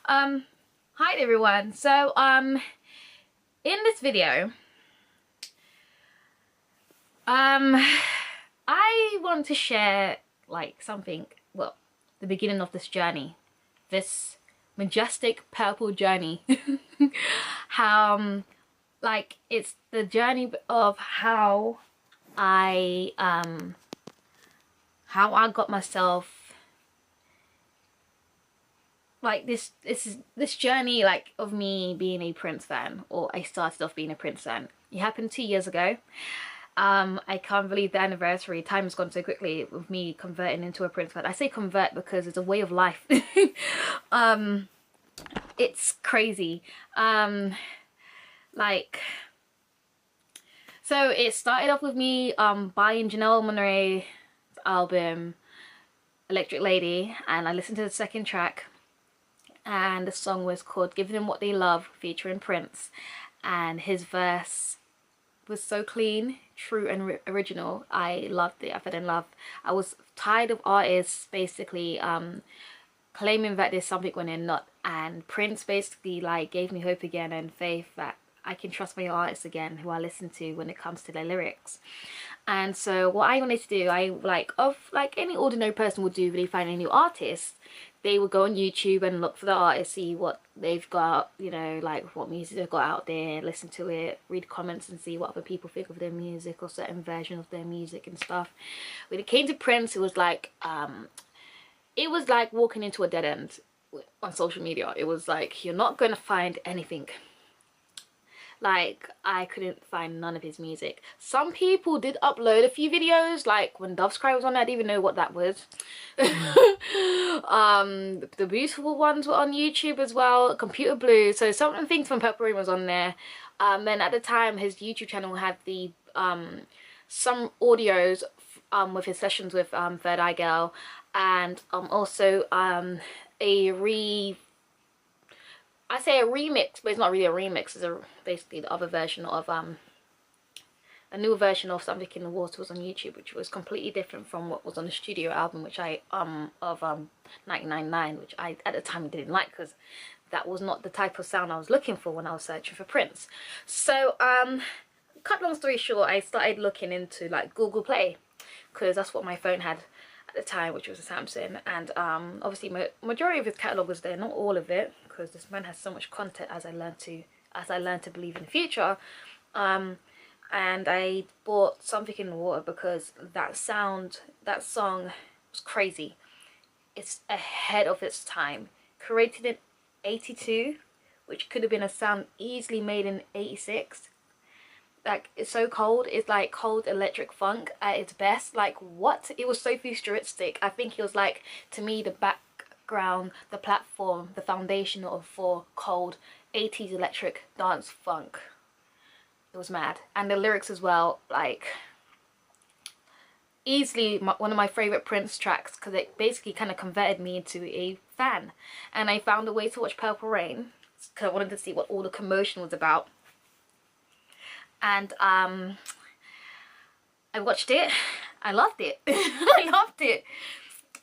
Hi everyone. So in this video I want to share like something, well, the beginning of this journey, this majestic purple journey. How like it's the journey of how I got myself like this journey like of me being a Prince fan, or I started off being a Prince fan. It happened 2 years ago. I can't believe the anniversary. Time has gone so quickly with me converting into a Prince fan. I say convert because it's a way of life. It's crazy. Like, so it started off with me buying Janelle Monáe's album Electric Lady, and I listened to the second track, and the song was called Give Them What They Love featuring Prince, and his verse was so clean, true and original. I loved it. I fell in love. I was tired of artists basically claiming that there's something when they're not, and Prince basically like gave me hope again and faith that I can trust my artists again who I listen to when it comes to their lyrics. And so what I wanted to do, I like any ordinary person would do when they find a new artist, they would go on YouTube and look for the artist, see what they've got, you know, like what music they've got out there, listen to it, read comments and see what other people think of their music or certain version of their music and stuff. When it came to Prince, it was like walking into a dead end on social media. It was like, you're not gonna find anything. Like, I couldn't find none of his music. Some people did upload a few videos, like when Dove's Cry was on there. I didn't even know what that was. The Beautiful Ones were on YouTube as well, Computer Blue. So some things from Purple Rain was on there. Then at the time his YouTube channel had the some audios with his sessions with Third Eye Girl, and also I say a remix, but it's not really a remix. It's basically the other version of a new version of Something in the Water was on YouTube, which was completely different from what was on the studio album, which I of 1999, which I at the time didn't like because that was not the type of sound I was looking for when I was searching for Prince. So cut long story short, I started looking into like Google Play, because that's what my phone had at the time, which was a Samsung, and obviously majority of his catalogue was there, not all of it, because this man has so much content, as I learned to believe in the future. And I bought Something in the Water because that song was crazy. It's ahead of its time, created in 82, which could have been a sound easily made in 86. Like, it's so cold. It's like cold electric funk at its best. Like, what? It was so futuristic. I think it was like, to me, the background, the platform, the foundation for cold 80s electric dance funk. It was mad. And the lyrics as well, like, easily one of my favorite Prince tracks, because it basically kind of converted me into a fan. And I found a way to watch Purple Rain because I wanted to see what all the commotion was about. And I watched it. I loved it. I loved it.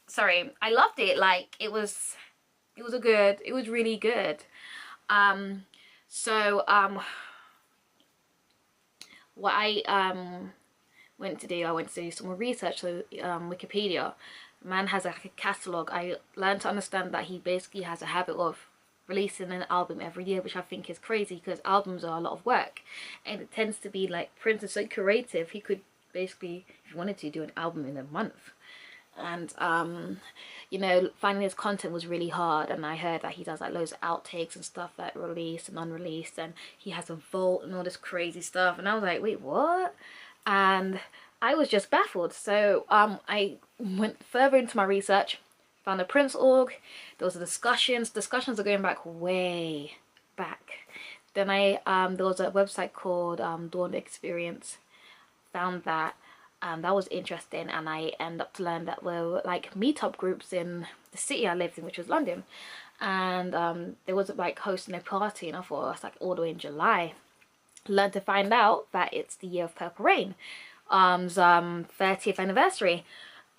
Sorry, I loved it. Like, it was really good. What I went to do some research. So Wikipedia, man has a catalogue. I learned to understand that he basically has a habit of releasing an album every year, which I think is crazy because albums are a lot of work, and it tends to be like, Prince is so creative, he could basically, if he wanted to, do an album in a month. And you know, finding his content was really hard, and I heard that he does like loads of outtakes and stuff that released and unreleased, and he has a vault and all this crazy stuff, and I was like, wait, what? And I was just baffled. So I went further into my research, found a Prince.org. There was discussions are going back way back. Then there was a website called Dawn Experience. Found that, that was interesting, and I ended up to learn that there were like meetup groups in the city I lived in, which was London, and there was like hosting a party, and I thought, that's like all the way in July. Learned to find out that it's the year of Purple Rain, 30th anniversary.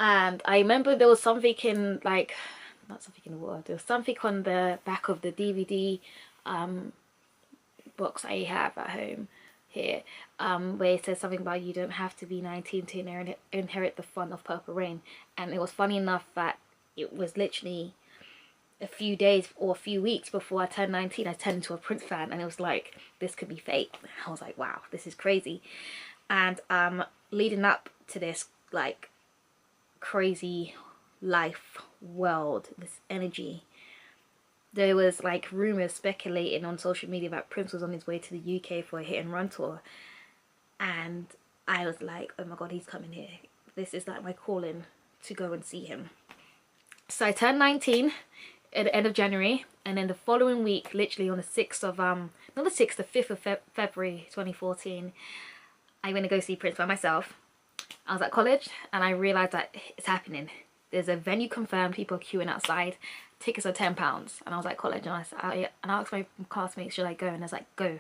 And I remember there was something in like not something in the water. There was something on the back of the DVD box I have at home here, where it says something about you don't have to be 19 to inherit the fun of Purple Rain. And it was funny enough that it was literally a few days or a few weeks before I turned 19, I turned into a Prince fan, and it was like, this could be fate. I was like, wow, this is crazy. And leading up to this like crazy life world, this energy, there was like rumors speculating on social media that Prince was on his way to the UK for a hit and run tour, and I was like, oh my god, he's coming here. This is like my calling to go and see him. So I turned 19 at the end of January, and then the following week, literally on the 6th of not the 6th, the 5th of February 2014, I went to go see Prince by myself. I was at college and I realised that it's happening. There's a venue confirmed, people are queuing outside, tickets are £10. And I was at college, and I asked my classmates, should I go? And I was like, go.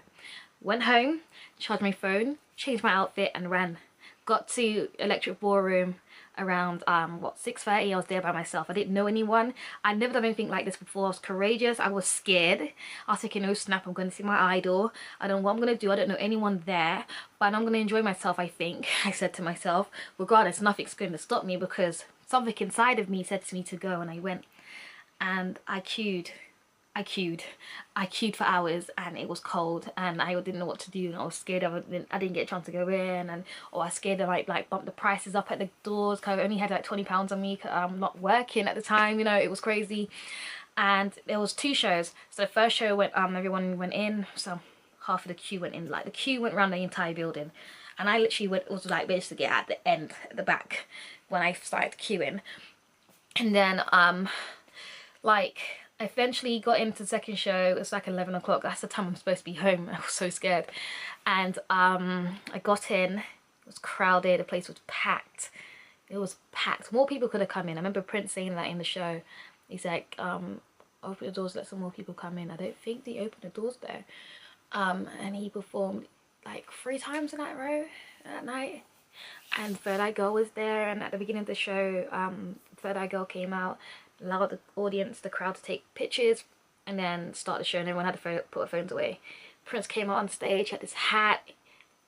Went home, charged my phone, changed my outfit and ran. Got to Electric Ballroom around what, 6:30. I was there by myself. I didn't know anyone. I'd never done anything like this before. I was courageous. I was scared. I was thinking, oh snap, I'm going to see my idol. I don't know what I'm going to do. I don't know anyone there, but I'm going to enjoy myself, I think. I said to myself, regardless, nothing's going to stop me, because something inside of me said to me to go, and I went. And I queued for hours, and it was cold, and I didn't know what to do, and I was scared. I didn't get a chance to go in, and I was scared to like bump the prices up at the doors, because I only had like £20 on me. I'm not working at the time, you know, it was crazy. And there was 2 shows. So the first show went, everyone went in, so half of the queue went in, like the queue went around the entire building, and I literally was like basically at the end, at the back, when I started queuing. And then like I eventually got into the second show. It was like 11 o'clock. That's the time I'm supposed to be home. I was so scared. And I got in. It was crowded. The place was packed. It was packed. More people could have come in. I remember Prince saying that in the show. He's like, open the doors, let some more people come in. I don't think they opened the doors there. And he performed like 3 times in that row that night. And Third Eye Girl was there. And at the beginning of the show, Third Eye Girl came out, allowed the audience, the crowd, to take pictures, and then start the show, and everyone had to put their phones away. Prince came out on stage, had this hat,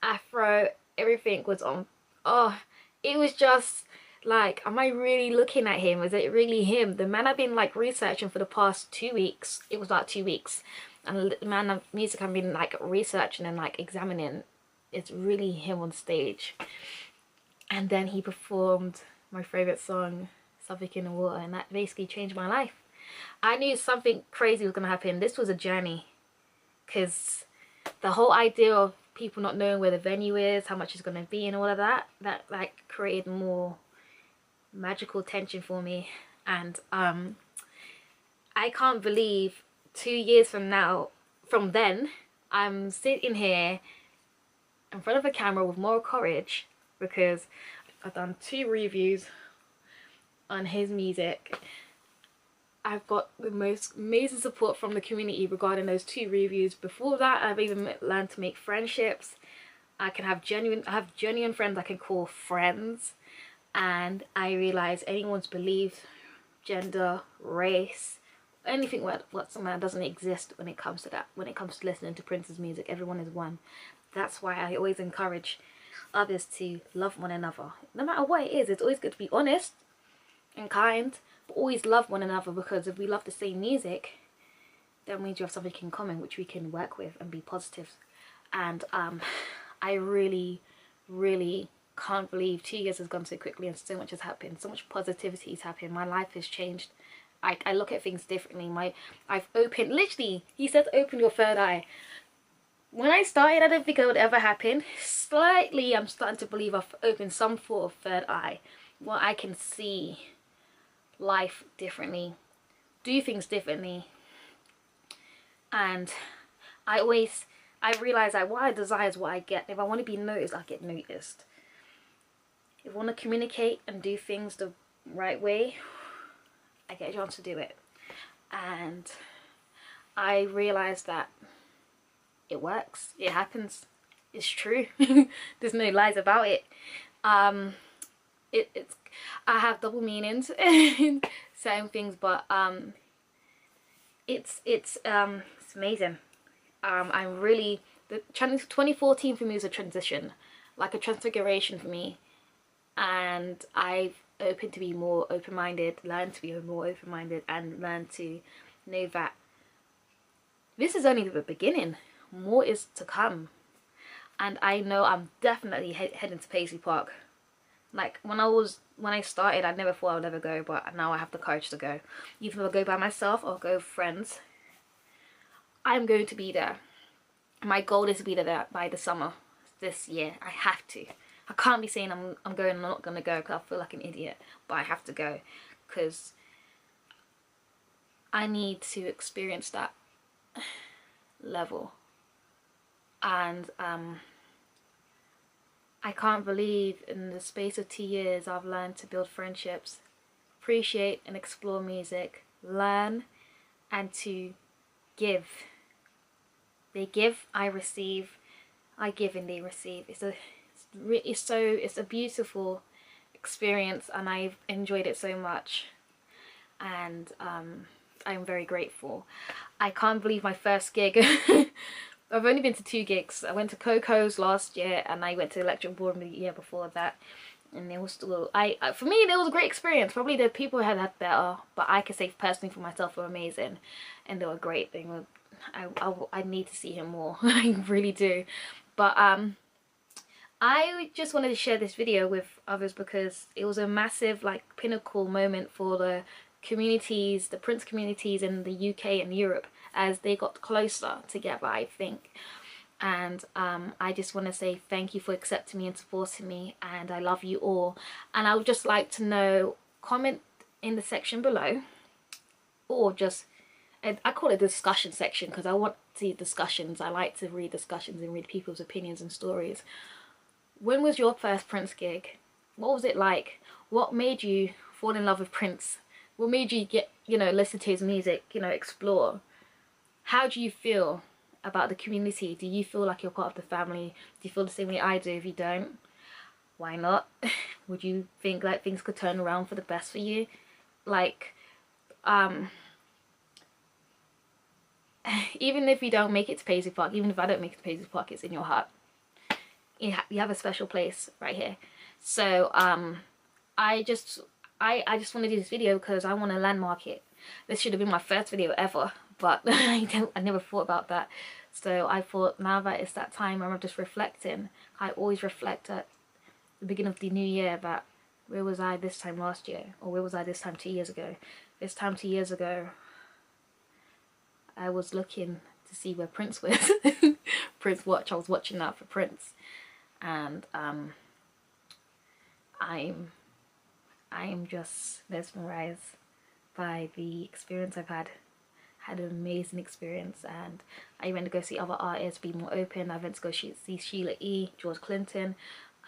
afro, everything was on. Oh, it was just like, am I really looking at him? Is it really him? The man I've been like researching for the past 2 weeks. It was like 2 weeks, and the man of music I've been like researching and like examining, it's really him on stage. And then he performed my favorite song, Something in the Water, and that basically changed my life. I knew something crazy was going to happen. This was a journey, because the whole idea of people not knowing where the venue is, how much it's going to be, and all of that like created more magical tension for me. And I can't believe 2 years from then, I'm sitting here in front of a camera with more courage, because I've done 2 reviews on his music. I've got the most amazing support from the community regarding those 2 reviews. Before that, I've even learned to make friendships. I have genuine friends I can call friends, and I realize anyone's belief, gender, race, anything whatsoever doesn't exist when it comes to that. When it comes to listening to Prince's music, everyone is one. That's why I always encourage others to love one another. No matter what it is, it's always good to be honest and kind, but always love one another, because if we love the same music, then we do have something in common which we can work with and be positive. And I really can't believe 2 years has gone so quickly, and so much has happened, so much positivity has happened. My life has changed. I look at things differently. I've opened, literally, he said open your third eye. When I started, I didn't think it would ever happen. Slightly, I'm starting to believe I've opened some sort of third eye, where I can see life differently, do things differently. And I realize that what I desire is what I get. If I want to be noticed, I get noticed. If I want to communicate and do things the right way, I get a chance to do it. And I realize that it works, it happens, it's true. There's no lies about it. I have double meanings certain things, but it's amazing. I'm really, 2014 for me was a transition, like a transfiguration for me, and I've opened to be more open-minded, learned to be more open-minded, and learned to know that this is only the beginning. More is to come. And I know I'm definitely heading to Paisley Park. Like when I started, I never thought I would ever go, but now I have the courage to go. Even if I go by myself or go with friends, I'm going to be there. My goal is to be there by the summer this year. I have to. I can't be saying I'm going, I'm not going to go, because I feel like an idiot. But I have to go because I need to experience that level. And I can't believe in the space of 2 years I've learned to build friendships, appreciate and explore music, learn, and to give. They give, I receive. I give and they receive. It's a beautiful experience, and I've enjoyed it so much, and I'm very grateful. I can't believe my first gig. I've only been to 2 gigs. I went to Coco's last year, and I went to Electric Ballroom the year before that, and it was still, for me, it was a great experience. Probably the people who had better, but I could say personally for myself, were amazing, and they were great. They were, I need to see him more. I really do. But I just wanted to share this video with others because it was a massive, like, pinnacle moment for the communities, the Prince communities in the UK and Europe, as they got closer together, I think. And I just want to say thank you for accepting me and supporting me, and I love you all. And I would just like to know, comment in the section below, or just, I call it the discussion section because I want to see discussions. I like to read discussions and read people's opinions and stories. When was your first Prince gig? What was it like? What made you fall in love with Prince? What made you get, listen to his music, explore? How do you feel about the community? Do you feel like you're part of the family? Do you feel the same way I do? If you don't, why not? Would you think like things could turn around for the best for you? Like, even if you don't make it to Paisley Park, even if I don't make it to Paisley Park, it's in your heart. You have a special place right here. So I just want to do this video because I want to landmark it. This should have been my first video ever, but I never thought about that. So I thought, now that it's that time, I'm just reflecting. I always reflect at the beginning of the new year that where was I this time last year, or where was I this time 2 years ago. This time 2 years ago, I was looking to see where Prince was. Prince watch. I was watching that for Prince, and I'm just mesmerized by the experience I've had. Had an amazing experience, and I went to go see other artists, be more open. I went to go see Sheila E., George Clinton.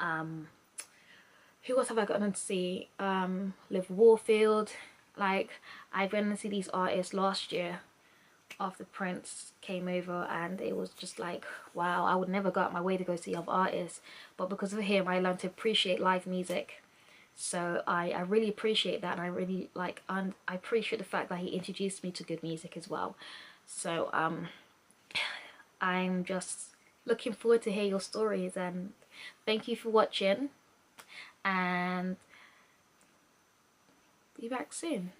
Who else have I gotten to see? Liv Warfield. Like, I went to see these artists last year after Prince came over, and it was just like, wow, I would never go out my way to go see other artists, but because of him I learned to appreciate live music. So I really appreciate that, and I really like, and I appreciate the fact that he introduced me to good music as well. So I'm just looking forward to hear your stories, and thank you for watching, and be back soon.